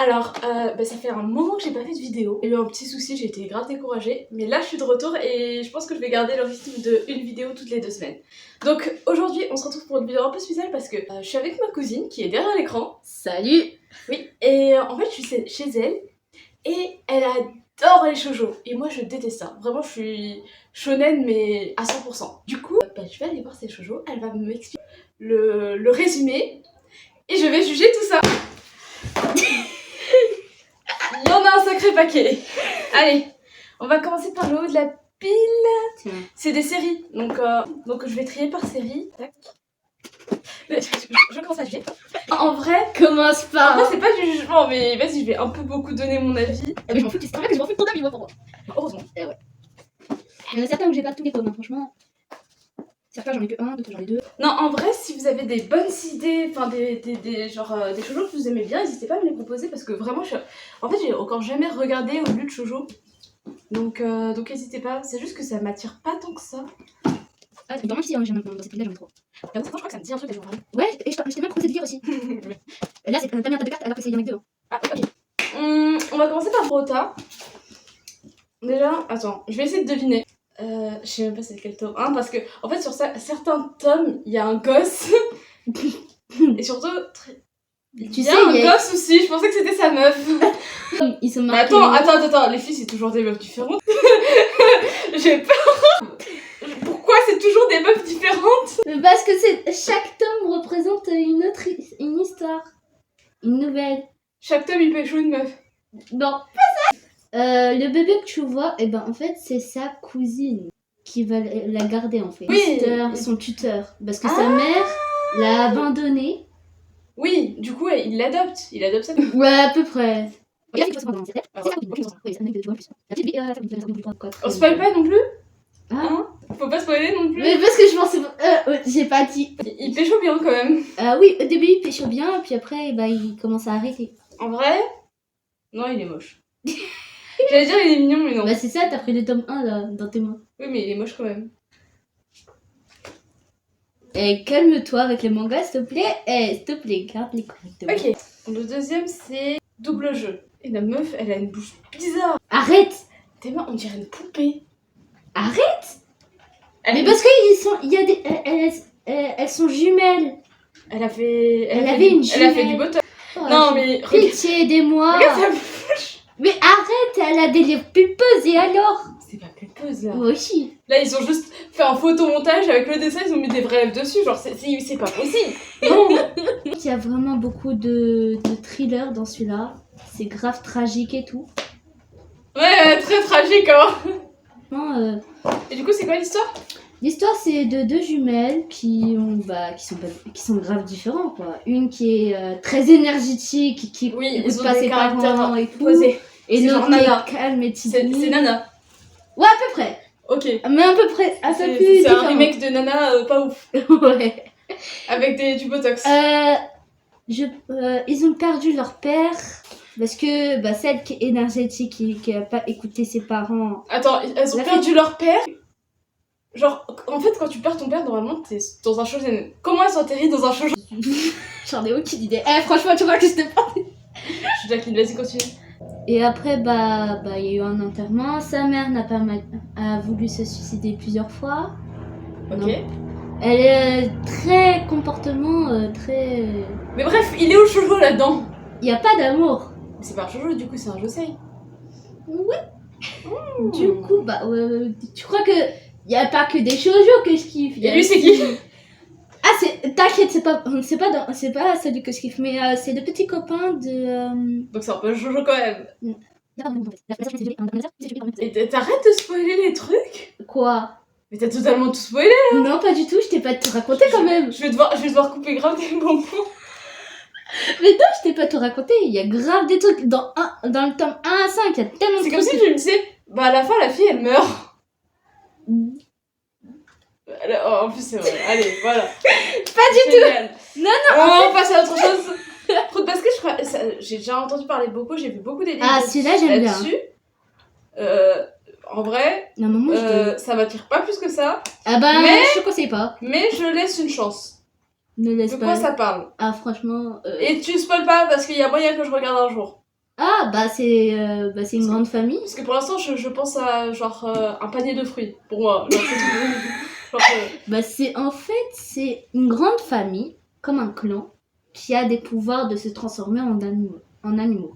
Alors, ça fait un moment que j'ai pas fait de vidéo. J'ai eu un petit souci, j'ai été grave découragée. Mais là, je suis de retour et je pense que je vais garder le rythme d'une vidéo toutes les 2 semaines. Donc aujourd'hui, on se retrouve pour une vidéo un peu spéciale parce que je suis avec ma cousine qui est derrière l'écran. Salut! Oui, et en fait, je suis chez elle et elle adore les shoujo. Et moi, je déteste ça. Vraiment, je suis shonen, mais à 100%. Du coup, je vais aller voir ses shoujo. Elle va m'expliquer le résumé et je vais juger tout ça. Il y en a un sacré paquet. Allez, on va commencer par le haut de la pile. C'est des séries, donc je vais trier par série. Tac. Je commence à juger. En vrai, Commence pas! c'est pas du jugement, mais vas-y, je vais un peu beaucoup donner mon avis. Mais je m'en fous, c'est vrai que je m'en fous de ton avis, moi, pour moi. Heureusement. Ouais. Il y en a certains où j'ai pas tous les tomes, hein, franchement. Certains j'en ai que un, d'autres j'en ai deux. Non, en vrai, si vous avez des bonnes idées, enfin des shoujo que vous aimez bien, n'hésitez pas à me les proposer parce que vraiment, en fait, j'ai encore jamais regardé ou lu de shoujo. Donc n'hésitez pas, c'est juste que ça m'attire pas tant que ça. Ah, dans même si j'en ai dans cette pile-là, j'en ai trop. J'avoue, je crois que ça me dit un truc que je vais en parler. Ouais, et je t'ai même proposé de lire aussi. Là, c'est t'as mis un tas de cartes alors que c'est y en a que deux. Hein. Ah, ok. On va commencer par Rota. Déjà, attends, je vais essayer de deviner. Je sais même pas c'est quel tome 1 parce que, en fait, sur certains tomes, il y a un gosse. Et surtout, il y a un gosse aussi, je pensais que c'était sa meuf. Ils sont Mais marqués. attends, les filles, c'est toujours des meufs différentes. J'ai peur. Pourquoi c'est toujours des meufs différentes? Parce que chaque tome représente une histoire. Une nouvelle. Chaque tome, il pécho une meuf. Non, pas ça. Le bébé que tu vois, et ben en fait c'est sa cousine qui va la garder en fait. Oui. Son tuteur. Parce que sa mère l'a abandonné. Oui, du coup, il l'adopte. Il adopte sa meuf. Ouais, à peu près. Regarde, c'est On spoil pas non plus? Hein? Faut pas spoiler non plus? Mais parce que je pensais... j'ai pas dit. Il pécho bien quand même. Oui, au début il pêche bien, puis après bah, il commence à arrêter. En vrai? Non, il est moche. J'allais dire il est mignon, mais non. Bah c'est ça, t'as pris le tome 1 là, dans tes mains. Oui, mais il est moche quand même. Eh, calme-toi avec les mangas, s'il te plaît. Eh, s'il te plaît, garde-les correctement. Ok. Le deuxième, c'est double jeu. Et la meuf, elle a une bouche bizarre. Arrête! Tes mains, on dirait une poupée. Arrête! Mais parce que elles sont jumelles. Elle avait une jumelle. Elle a fait du botox. Oh, Non, mais pitié, aidez-moi. regarde sa bouche. Mais arrête, elle a des lèvres pulpeuses et alors? C'est pas pulpeuse là. Oui. Là, ils ont juste fait un photomontage avec le dessin, ils ont mis des vraies lèvres dessus. Genre, c'est pas possible. Non. Il y a vraiment beaucoup de thrillers dans celui-là. C'est grave tragique et tout. Ouais, très tragique, hein. Non, Et du coup, c'est quoi l'histoire? l'histoire, c'est de deux jumelles qui sont grave différentes, quoi. Une qui est très énergétique, qui Oui, écoute ils ont pas des ses caractères parents et tout. posés. Et C'est l'autre genre qui Nana. est calme et C'est timide. Nana. Ouais, à peu près. Ok. Mais à peu près, un peu plus C'est différent. un remake de Nana pas ouf. Ouais. Avec du botox. Ils ont perdu leur père parce que celle qui est énergétique, qui a pas écouté ses parents. Attends, elles ont perdu leur père. Genre, en fait, quand tu perds ton père, normalement, t'es dans un shonen. Comment elles sont atterries dans un shonen? J'en ai aucune idée. Franchement, tu vois que je t'ai pas. Je suis Jacqueline, vas-y, continue. Et après, il y a eu un enterrement. Sa mère a voulu se suicider plusieurs fois. Ok. Non. Elle est très comportement, très. Mais bref, il est où le shoujo là-dedans? Il y a pas d'amour. C'est pas un shoujo, du coup, c'est un josei. Oui. Du coup, tu crois que y a pas que des shoujo que je kiffe. Et lui, c'est qui? T'inquiète, c'est pas celui que je kiffe, mais c'est le petit copain de. Donc c'est un peu shoujo quand même. Et t'arrêtes de spoiler les trucs? Quoi? Mais t'as totalement tout spoilé. Non, pas du tout, je t'ai pas tout raconté quand même. Je vais devoir couper grave des bonbons. Mais non, je t'ai pas tout raconté, il y a grave des trucs dans le tome 1 à 5, il y a tellement de C'est trucs. comme si je me disais, à la fin, la fille, elle meurt. En plus, c'est vrai. Allez, voilà. Pas du tout. Non. On passe à autre chose. Fruit Basket, je crois, j'ai déjà entendu parler beaucoup, j'ai vu beaucoup d'éléments celui-là, j'aime bien. là-dessus. En vrai, Non, maman, ça m'attire pas plus que ça. Mais je te conseille pas. Mais je laisse une chance. Ne laisse De pas. quoi ça parle? Franchement. Et tu spoil pas parce qu'il y a moyen que je regarde un jour. Ah, c'est une grande famille. Parce que pour l'instant, je pense à genre un panier de fruits. Pour moi. Genre, c'est tout. Genre, C'est une grande famille, comme un clan, qui a des pouvoirs de se transformer en animaux.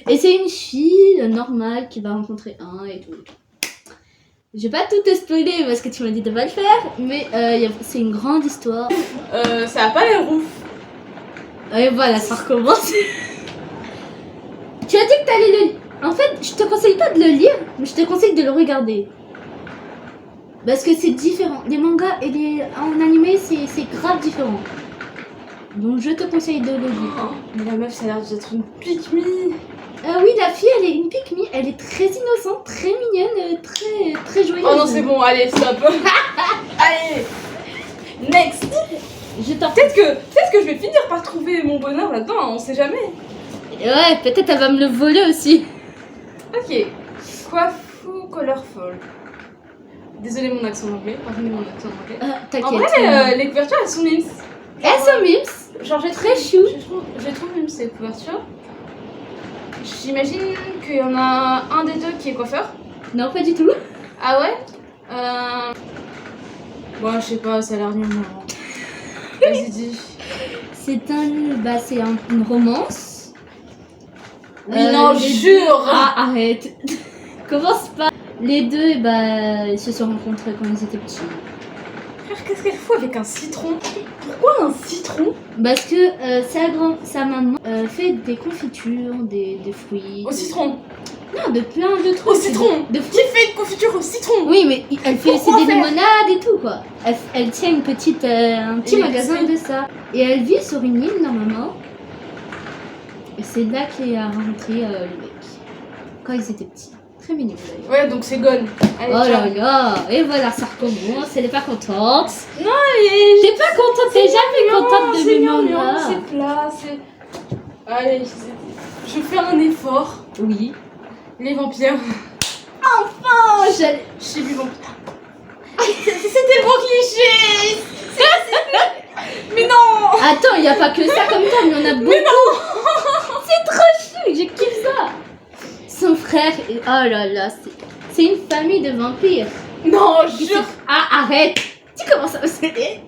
Et c'est une fille normale qui va rencontrer un et tout. Je vais pas tout te spoiler parce que tu m'as dit de pas le faire, mais c'est une grande histoire. ça a pas l'air ouf. Et voilà, ça recommence. Tu as dit que t'allais le lire. En fait, je te conseille pas de le lire, mais je te conseille de le regarder. Parce que c'est différent. Les mangas et en animé, c'est grave différent. Donc je te conseille de le lire. Mais la meuf, ça a l'air d'être une pique-me. Oui, la fille, elle est une pique-me. Elle est très innocente, très mignonne, très joyeuse. Oh non, c'est bon, allez, stop. Allez, next. Peut-être que je vais finir par trouver mon bonheur là-dedans, hein, on sait jamais. Ouais, peut-être elle va me le voler aussi. Ok, Coiffou Colorful. Désolée mon accent anglais, pardonnez mon accent anglais. T'inquiète. En vrai, les couvertures, elles sont mimes. Elles sont mimes. Genre, Très chou. Je trouve mimes ces couvertures. J'imagine qu'il y en a un des deux qui est coiffeur. Non, pas du tout. Ah ouais Bon, je sais pas, ça a l'air nul. Vas-y, dis. C'est une romance. Oui, non, jure. Ah, arrête. Commence pas. Les deux, ils se sont rencontrés quand ils étaient petits. Frère, qu'est-ce qu'elle fout avec un citron? Pourquoi un citron? Parce que sa maman fait des confitures, des fruits. Au citron. Non, de plein de trucs. Au citron. De Qui fait une confiture au citron? Oui, mais elle fait aussi Pourquoi des faire limonades et tout, quoi. Elle tient un petit magasin de ça. Et elle vit sur une île, normalement. Et c'est là qu'elle a rencontré le mec. Quand ils étaient petits. Très mignon, d'ailleurs. Ouais, donc c'est Gone. Allez, Oh ciao. là là. Et voilà, ça recommence. Elle est pas contente. Non, mais... T'es pas contente, t'es jamais contente de mes mangas. C'est plat, c'est... Allez, je fais un effort. Oui. Les vampires. Oh, j'allais... J'ai vu vampire. C'était le bon cliché. Mais non. Attends, y a pas que ça comme toi, mais y en a beaucoup. Mais non. C'est trop chou, je kiffe ça. Son frère, oh là là, c'est une famille de vampires. Non, jure. Ah, arrête. Tu commences à me saouler.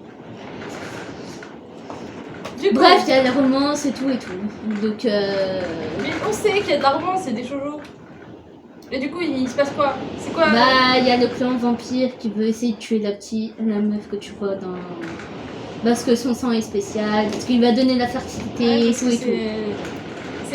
Du coup, Bref, il y a les romances et tout et tout. Donc, mais on sait qu'il y a de la romance, c'est des shoujo. Et du coup, il se passe quoi? C'est quoi? il y a le clan vampire qui veut essayer de tuer la meuf que tu vois dans... Parce que son sang est spécial, parce qu'il va donner la fertilité et tout et tout.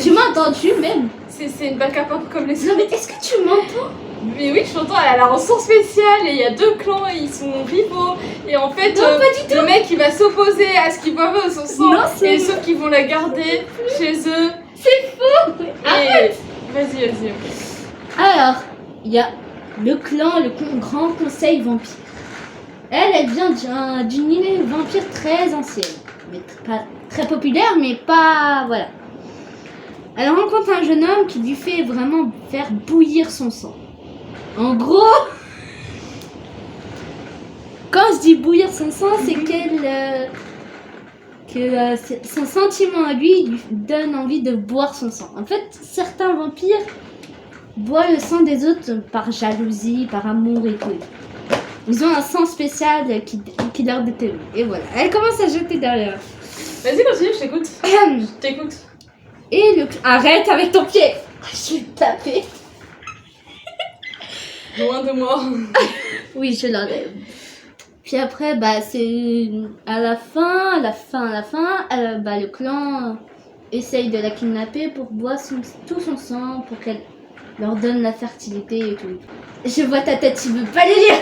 Tu m'as entendu même? C'est une bac à pop comme les Non mais est-ce que tu m'entends? Mais oui, je t'entends, elle a un sang spécial et il y a deux clans et ils sont rivaux. Et en fait, Non, pas du tout. le mec il va s'opposer à ce qu'ils boivent son sang. Non, c'est... Et sauf qu'ils vont la garder chez eux. C'est faux. Et... Vas-y. Alors, il y a le clan, grand conseil vampire. Elle vient d'une île vampire très ancienne. Mais pas très populaire, mais pas... Voilà. Elle rencontre un jeune homme qui lui fait vraiment faire bouillir son sang. En gros, quand je dis bouillir son sang, c'est son sentiment à lui donne envie de boire son sang. En fait, certains vampires boivent le sang des autres par jalousie, par amour et tout. Ils ont un sang spécial qui leur détermine. Et voilà, elle commence à jeter derrière. Vas-y, continue, je t'écoute. Je t'écoute. Et arrête avec ton pied. Je vais te taper. Loin de moi. Oui, je l'enlève. Puis après, c'est à la fin, le clan essaye de la kidnapper pour boire tout son sang, pour qu'elle leur donne la fertilité et tout. Je vois ta tête, tu veux pas les lire.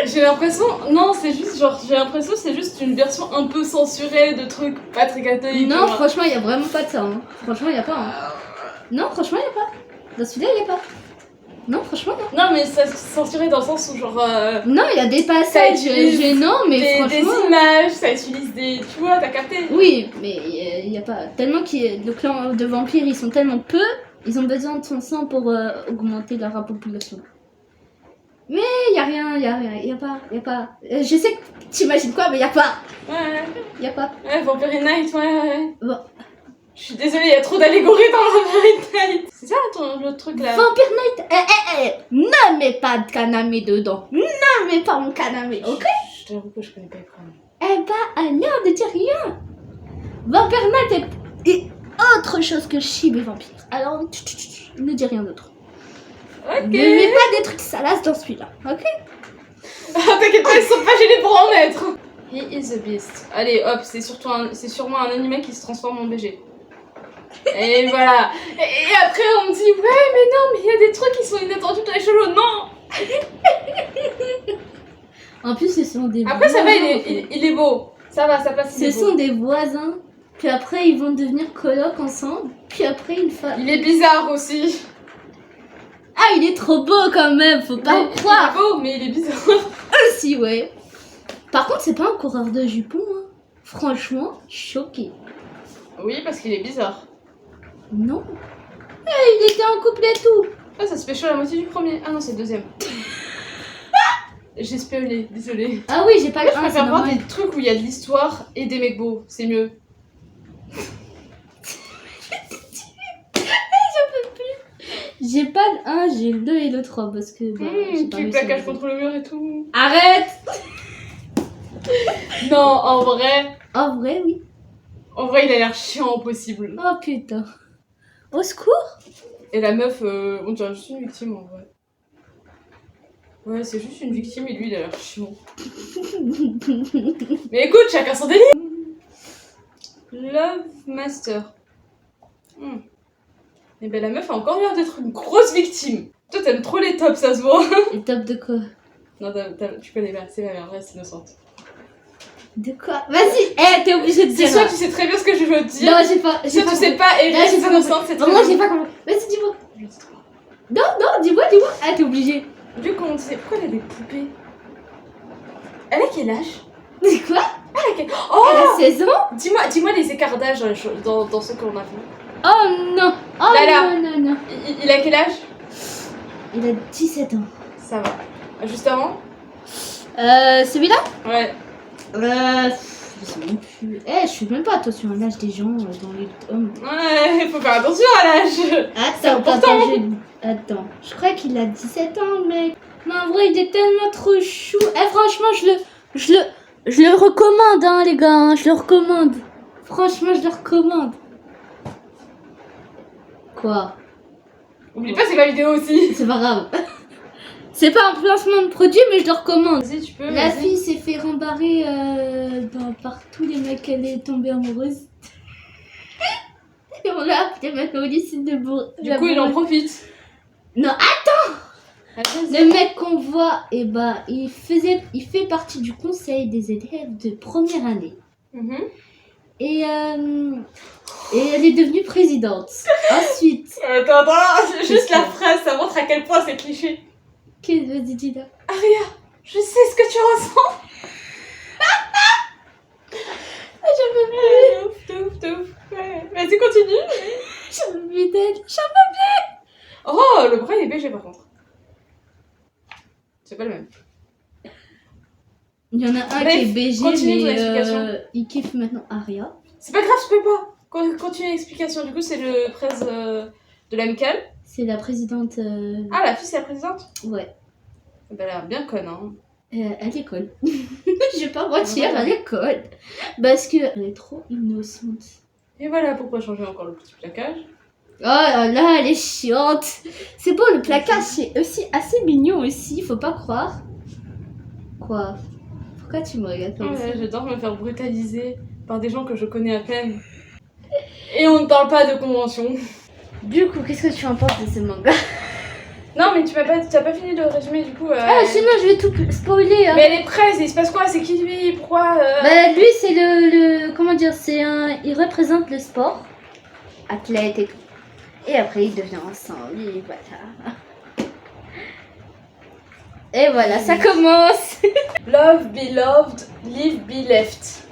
J'ai l'impression, non, c'est juste c'est juste une version un peu censurée de trucs pas très catholiques. Non, franchement, il y a vraiment pas de ça. Hein. Franchement, il y a pas. Hein. Non, franchement, il y a pas. Dans celui-là, il y a pas. Non, franchement, non. Non, mais ça censuré dans le sens où genre. Non, il y a des passages gênants, mais franchement. Des images, ça utilise des. Tu vois, t'as capté. Oui, mais il y a pas. Tellement que le clan de vampires, ils sont tellement peu, ils ont besoin de son sang pour augmenter leur population. Mais y a rien, y a pas. Je sais que t'imagines quoi, mais y a pas. Ouais. Y a pas. Ouais, Vampire Night, ouais. Bon. Je suis désolée, il y a trop d'allégories dans Vampire Night. C'est ça l'autre truc là? Vampire Night, ne mets pas de kaname dedans. Ne mets pas mon kaname, ok? Je t'avoue que je connais pas les premiers. Eh bah, alors, ne dis rien. Vampire Night est autre chose que Chibi Vampire. Alors, ne dis rien d'autre. Ok. Ne mets pas des trucs salaces dans celui-là, ok? Ah, t'inquiète pas, ils sont pas gênés pour en mettre. He is a beast. Allez, hop, c'est sûrement un animal qui se transforme en BG. Et voilà. Et après, on me dit, ouais, mais non, mais il y a des trucs qui sont inattendus dans les cheveux. Non. En plus, ce sont des Après, ça va, voisins, il est beau. Ça va, ça passe. Ce sont des voisins. Puis après, ils vont devenir colocs ensemble. Puis après, Il est bizarre aussi. Ah, il est trop beau quand même, faut pas le croire. Il est beau, mais il est bizarre. Si, ouais. Par contre, c'est pas un coureur de jupons. Hein. Franchement, choqué. Oui, parce qu'il est bizarre. Non. Il était en couple et tout. Ah, ça se fait chaud la moitié du premier. Ah non, c'est le deuxième. J'ai spoilé, désolée. Ah oui, j'ai pas le Je préfère voir des trucs où il y a de l'histoire et des mecs beaux, c'est mieux. J'ai pas le 1, j'ai le 2 et le 3 parce que. Bah, j'ai pas Tu réussi plaquages à- contre le mur et tout. Arrête. Non, en vrai. En vrai, oui. En vrai, il a l'air chiant au possible. Oh putain. Au secours. Et la meuf, on dirait juste une victime en vrai. Ouais, c'est juste une victime et lui, il a l'air chiant. Mais écoute, chacun son délire. Love Master. Et ben la meuf a encore l'air d'être une grosse victime. Toi, t'aimes trop les tops, ça se voit. Et top de quoi? Non, tu connais pas, c'est la merde, reste innocente. De quoi? Vas-y. Eh, t'es obligé de C'est dire. soit tu sais très bien ce que je veux dire, Non, j'ai pas. soit tu sais pas et Là, reste j'ai pas innocente, c'est très Vraiment, bien. j'ai pas compris. Vas-y, dis-moi. Je dis trop. Non, dis-moi. Ah, t'es obligé. Dieu, comment on disait, pourquoi elle a des poupées? Elle a quel âge? C'est quoi? Elle a quel... Oh, Elle a 16 ans? dis-moi les écartages dans ce qu'on a vu. Oh non. Oh Là. non. Il a quel âge? Il a 17 ans. Ça va. Juste avant? Celui-là? Ouais. Je sais même plus. Je fais même pas attention à l'âge des gens dans les hommes. Ouais, faut faire attention à l'âge. Attends. Je crois qu'il a 17 ans, le mec. Mais en vrai, il est tellement trop chou. Franchement, je le recommande, hein, les gars. Hein, je le recommande. Franchement, je le recommande. Quoi? Oublie pas, c'est ma vidéo aussi. C'est pas grave. C'est pas un placement de produit, mais je le recommande. Vas-y, tu peux. La vas-y. fille s'est fait rembarrer par tous les mecs qu'elle est tombée amoureuse. Et on l'a appelé maintenant au lycée de Bourg. Du coup, il en profite. Non, Attends, le mec qu'on voit, il fait partie du conseil des élèves de première année. Et elle est devenue présidente. Ensuite. Attends, juste la phrase, ça montre à quel point c'est cliché. Vas-y, dis-le. Aria, je sais ce que tu ressens. De ouf. Ouais. Vas-y, continue. J'en veux plus d'elle. Oh, le bras il est BG par contre. C'est pas le même. Il y en a un Bref, qui est BG, continue ton mais explication. il kiffe maintenant Aria. C'est pas grave, je peux pas. Continue l'explication. Du coup, c'est le presse de l'amicale. C'est la présidente. Ah, la fille, c'est la présidente. Ouais. Elle a l'air bien conne, hein. À l'école. Je vais pas mentir, à l'école. Parce que elle est trop innocente. Et voilà pourquoi changer encore le petit plaquage. Oh là là, elle est chiante. C'est bon, le placard, c'est aussi assez mignon aussi, faut pas croire. Quoi? Pourquoi tu me regardes comme ça? Ouais, j'adore me faire brutaliser par des gens que je connais à peine. Et on ne parle pas de convention. Du coup, qu'est-ce que tu en penses de ce manga? Non, mais tu as pas fini de résumer du coup. Ah, sinon je vais tout spoiler. Hein. Mais elle est presse, il se passe quoi? C'est qui lui? Pourquoi Bah, lui, c'est le. Comment dire? Il représente le sport. Athlète et tout. Et après, il devient ensemble. Et voilà. Et voilà, ça commence. Love be loved, live be left.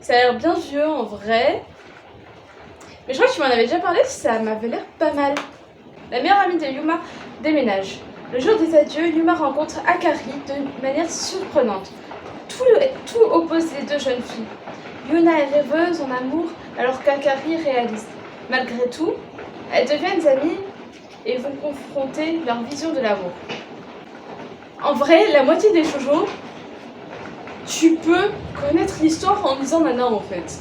Ça a l'air bien vieux en vrai. Mais je crois que tu m'en avais déjà parlé, ça m'avait l'air pas mal. La meilleure amie de Yuma déménage. Le jour des adieux, Yuma rencontre Akari de manière surprenante. Tout oppose les deux jeunes filles. Yuna est rêveuse en amour alors qu'Akari est réaliste. Malgré tout, elles deviennent amies et vont confronter leur vision de l'amour. En vrai, la moitié des shoujo, tu peux connaître l'histoire en lisant Nana en fait.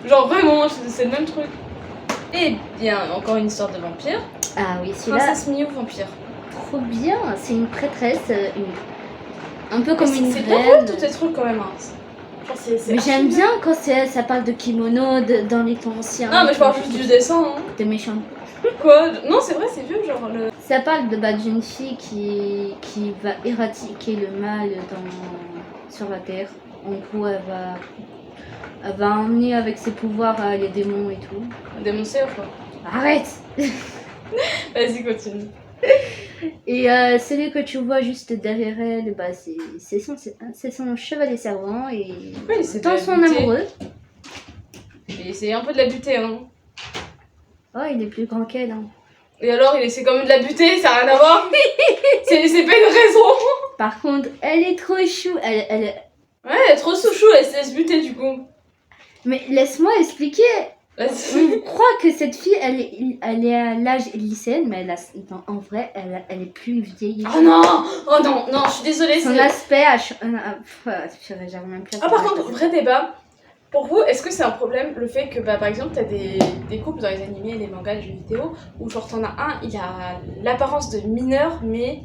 Genre vraiment, c'est le même truc. Eh bien, encore une histoire de vampire. Ah oui, celui-là, Princesse Miu vampire. trop bien. C'est une prêtresse, un peu comme une C'est pas reine. cool tous ces trucs quand même. Hein. Genre, c'est Mais j'aime archi bien quand ça parle de kimono dans les temps anciens. Non, mais je parle juste du dessin. Hein. De méchants. Quoi? Non, c'est vrai, c'est vieux, genre le. Ça parle d'une fille qui va éradiquer le mal sur la terre. En gros, elle va emmener avec ses pouvoirs les démons et tout. Démoncer ou quoi? Arrête! Vas-y, continue. Et celui que tu vois juste derrière elle, bah, c'est son chevalier servant et Oui, c'est dans de son la buter. amoureux. Et c'est un peu de la buter, hein. Oh, il est plus grand qu'elle. Hein. Et alors, il essaie quand même de la buter, ça n'a rien à voir. c'est pas une raison. Par contre, elle est trop chou. Elle... Ouais, elle est trop sous-chou, elle se laisse buter du coup. Mais laisse-moi expliquer. Vas-y. On croit que cette fille, elle est à l'âge lycéenne, mais en vrai, elle est plus vieille. Oh non! Oh non, non, je suis désolée. Son c'est- aspect, j'arrive même plus à Ah, par parler. contre, vrai débat. Pour vous, est-ce que c'est un problème le fait que, bah, par exemple, t'as des couples dans les animés, les mangas, les jeux vidéo, où genre t'en as un, il a l'apparence de mineur, mais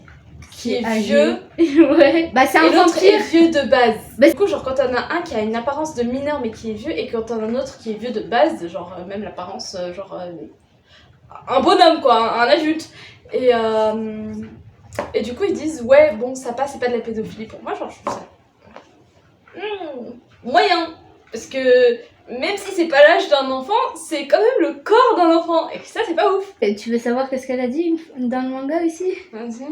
qui est âgé. vieux, Ouais, bah c'est un et l'autre vampire. est vieux de base. Bah, Du coup, genre quand t'en as un qui a une apparence de mineur, mais qui est vieux, et quand t'en as un autre qui est vieux de base, genre même l'apparence, un bonhomme quoi, un adulte. Et du coup, ils disent, ouais, bon, ça passe, c'est pas de la pédophilie. Pour moi, genre, je trouve ça moyen. Parce que même si c'est pas l'âge d'un enfant, c'est quand même le corps d'un enfant. Et ça, c'est pas ouf. Et tu veux savoir qu'est-ce qu'elle a dit dans le manga aussi? Vas-y.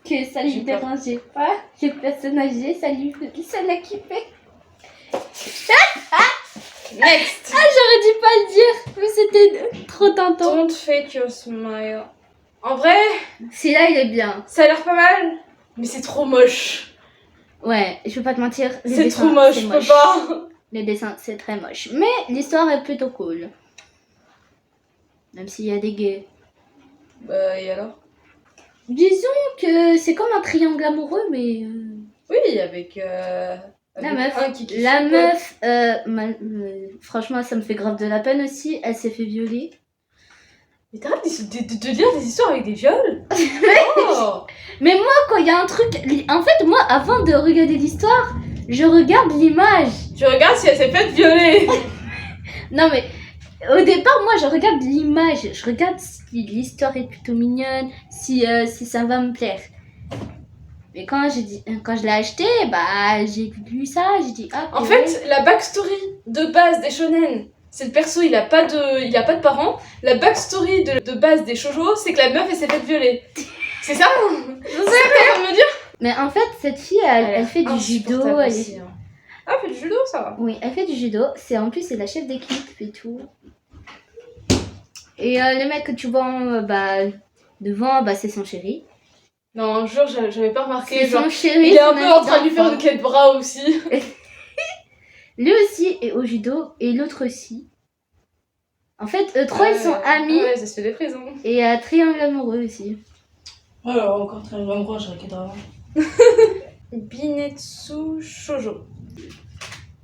Que ça J'ai lui peur. dérangeait pas, les personnes âgées, ça l'a kiffé. Next. J'aurais dû pas le dire, mais c'était trop tentant. Don't fake your smile. En vrai, Celui-là, il est bien. ça a l'air pas mal, mais c'est trop moche. Ouais, je vais pas te mentir. les C'est dessins, trop moche, c'est je peux pas. Les dessins, c'est très moche. Mais l'histoire est plutôt cool. Même s'il y a des gays. Bah, et alors? Disons que c'est comme un triangle amoureux, mais... Oui, avec La meuf, un qui kiffe la son meuf franchement, ça me fait grave de la peine aussi. Elle s'est fait violer. Mais t'arrêtes de lire des histoires avec des viols? Oh. Mais moi, quand il y a un truc... En fait, moi, avant de regarder l'histoire, je regarde l'image. Tu regardes si elle s'est faite violer. Non, mais au départ, moi, je regarde l'image. Je regarde si l'histoire est plutôt mignonne, si ça va me plaire. Mais quand je l'ai acheté, bah, j'ai lu ça, j'ai dit... Ah, En purée. fait, la backstory de base des shonen, c'est le perso, il a pas de parents. La backstory de base des shoujo, c'est que la meuf, elle s'est faite violer. C'est ça? C'est ça que t'es en train de me dire? Mais en fait, cette fille, elle fait du judo. Insupportable Elle aussi, est... hein. Ah, elle fait du judo, ça va. Oui, elle fait du judo. En plus, c'est la chef d'équipe et tout. Et le mec que tu vois devant, bah, c'est son chéri. Non, jure, j'avais pas remarqué. C'est Genre, son chéri. il est un son peu ami en train de lui faire d'enfant. une clé de bras aussi. Lui aussi est au judo et l'autre aussi. En fait, eux trois, ils sont amis. Ouais, ça se fait des prises, hein. Et triangle amoureux aussi. Alors, encore très gros, j'ai regardé avant. Binetsu Shoujo. Pas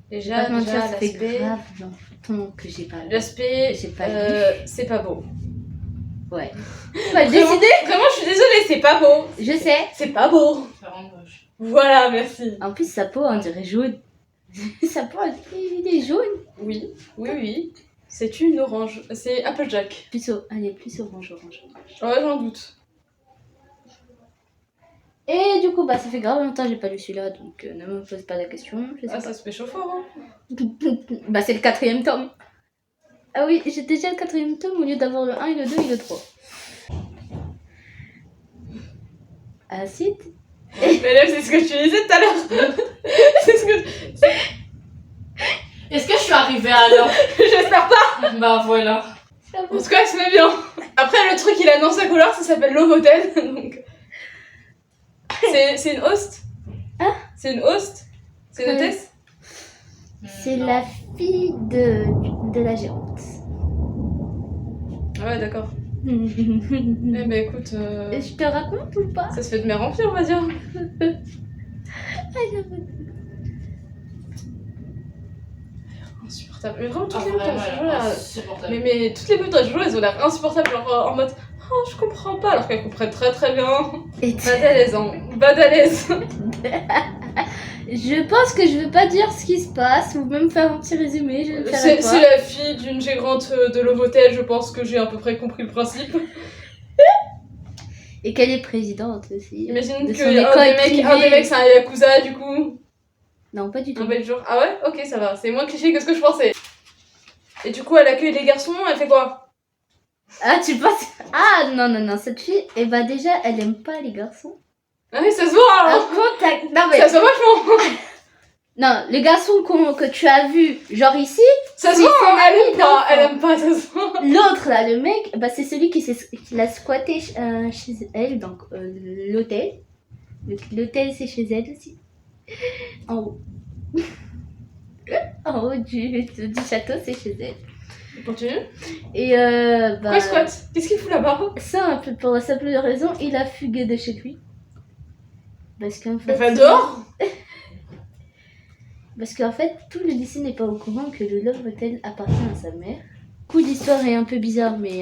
Déjà, te mentir, ça fait l'aspect. grave longtemps que j'ai pas lu. L'aspect, J'ai pas c'est pas beau. Ouais. On va le Vraiment, décider. vraiment, je suis désolée, c'est pas beau. Je sais. C'est pas beau. C'est vraiment moche. Voilà, merci. En plus, sa peau, on dirait jaune. Sa peau, il est jaune. Oui, oui, oui. C'est une orange. C'est Applejack. Elle est plus orange. Ouais, j'en doute. Et du coup, bah, ça fait grave longtemps que j'ai pas lu celui-là, donc ne me pose pas la question. Je sais Ah, ça se fait chaud fort, hein. Bah, c'est le 4e tome. Ah oui, j'ai déjà le 4e tome au lieu d'avoir le 1 et le 2 et le 3. Acide. Mais là, c'est ce que tu disais tout à l'heure. C'est ce que... Est-ce que je suis arrivée à l'heure? J'espère pas. Bah voilà. En tout cas, elle se met bien. Après, le truc, il a dans sa couleur, ça s'appelle Love Hotel. Donc... C'est une host. Hein? C'est une host. C'est une Ouais. hôtesse. C'est Non. la fille de la gérante. Ouais, d'accord. Eh Je ben écoute, te raconte ou pas? ça se fait de mer en pire, on va dire. Insupportable. Mais vraiment, toutes les meufs dans le jeu, là. insupportable. Mais toutes les meufs dans le jeu, elles ont l'air insupportables, genre en mode oh, je comprends pas, alors qu'elles comprennent très très bien. Et Bad à l'aise, hein. Bad à l'aise. je pense que je veux pas dire ce qui se passe ou même faire un petit résumé. Je ne le ferai C'est pas. la fille d'une gérante de Lovotel, je pense que j'ai à peu près compris le principe. Et qu'elle est présidente aussi. Imagine De que son un école des privée. mecs c'est un Yakuza du coup. Non, pas du tout. Un bel jour. Ah ouais? Ok, ça va. C'est moins cliché que ce que je pensais. Et du coup, elle accueille les garçons, elle fait quoi? Ah, tu penses... Ah, non, cette fille, eh ben déjà, elle aime pas les garçons. Ah oui, ça se voit Un alors. contact... Non, mais... Ça se voit vachement. Non, le garçon que tu as vu, genre ici, Ça se c'est voit, son hein, elle ami aime pas, d'enfant. elle aime pas, ça se voit. L'autre, là, le mec, bah, c'est celui qui l'a squatté chez elle, donc l'hôtel. L'hôtel, c'est chez elle aussi. En haut. En haut du château, c'est chez elle. Continue. Et bah... Pourquoi il squatte? Qu'est-ce qu'il fout là-bas? Ça, un peu pour la simple raison, il a fugué de chez lui. Parce qu'en fait... Enfin, dehors? Parce qu'en fait, tout le lycée n'est pas au courant que le Love Hotel appartient à sa mère. Du coup, l'histoire est un peu bizarre, mais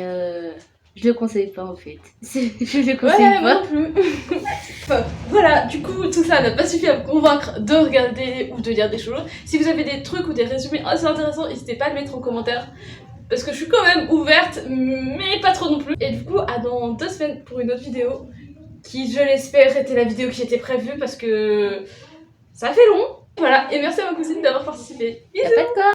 je le conseille pas en fait. Je le conseille Ouais, moi pas. non plus. Enfin, voilà, du coup, tout ça n'a pas suffi à me convaincre de regarder ou de lire des choses. Si vous avez des trucs ou des résumés assez intéressants, n'hésitez pas à le mettre en commentaire. Parce que je suis quand même ouverte, mais pas trop non plus. Et du coup, à dans 2 semaines pour une autre vidéo. Qui, je l'espère, était la vidéo qui était prévue parce que ça a fait long. Voilà, et merci à ma cousine d'avoir participé. Y a pas de quoi.